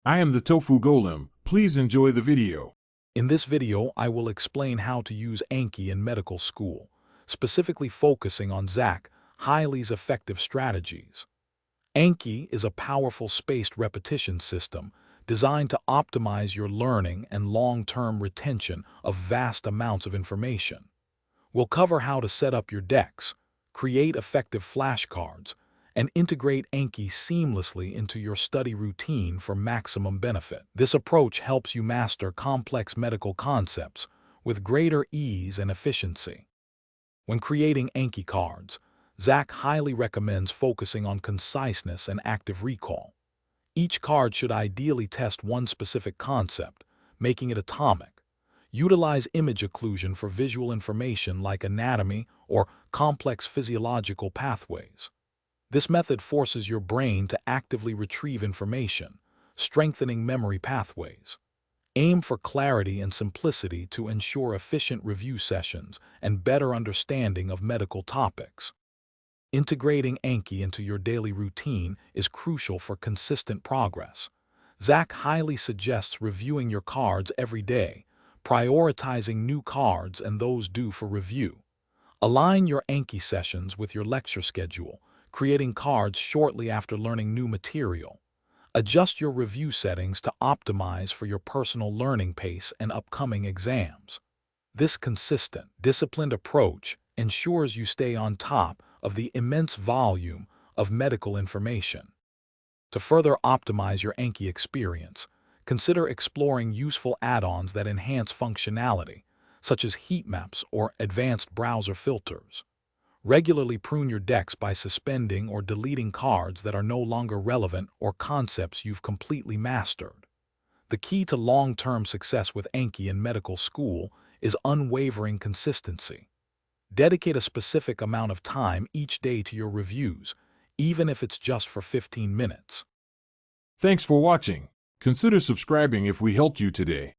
I am the Tofu Golem. Please enjoy the video. In this video, I will explain how to use Anki in medical school, specifically focusing on Highley's effective strategies. Anki is a powerful spaced repetition system designed to optimize your learning and long-term retention of vast amounts of information. We'll cover how to set up your decks, create effective flashcards, and integrate Anki seamlessly into your study routine for maximum benefit. This approach helps you master complex medical concepts with greater ease and efficiency. When creating Anki cards, highly recommends focusing on conciseness and active recall. Each card should ideally test one specific concept, making it atomic. Utilize image occlusion for visual information like anatomy or complex physiological pathways. This method forces your brain to actively retrieve information, strengthening memory pathways. Aim for clarity and simplicity to ensure efficient review sessions and better understanding of medical topics. Integrating Anki into your daily routine is crucial for consistent progress. Highly suggests reviewing your cards every day, prioritizing new cards and those due for review. Align your Anki sessions with your lecture schedule, creating cards shortly after learning new material. Adjust your review settings to optimize for your personal learning pace and upcoming exams. This consistent, disciplined approach ensures you stay on top of the immense volume of medical information. To further optimize your Anki experience, consider exploring useful add-ons that enhance functionality, such as heat maps or advanced browser filters. Regularly prune your decks by suspending or deleting cards that are no longer relevant or concepts you've completely mastered. The key to long-term success with Anki in medical school is unwavering consistency. Dedicate a specific amount of time each day to your reviews, even if it's just for 15 minutes. Thanks for watching. Consider subscribing if we helped you today.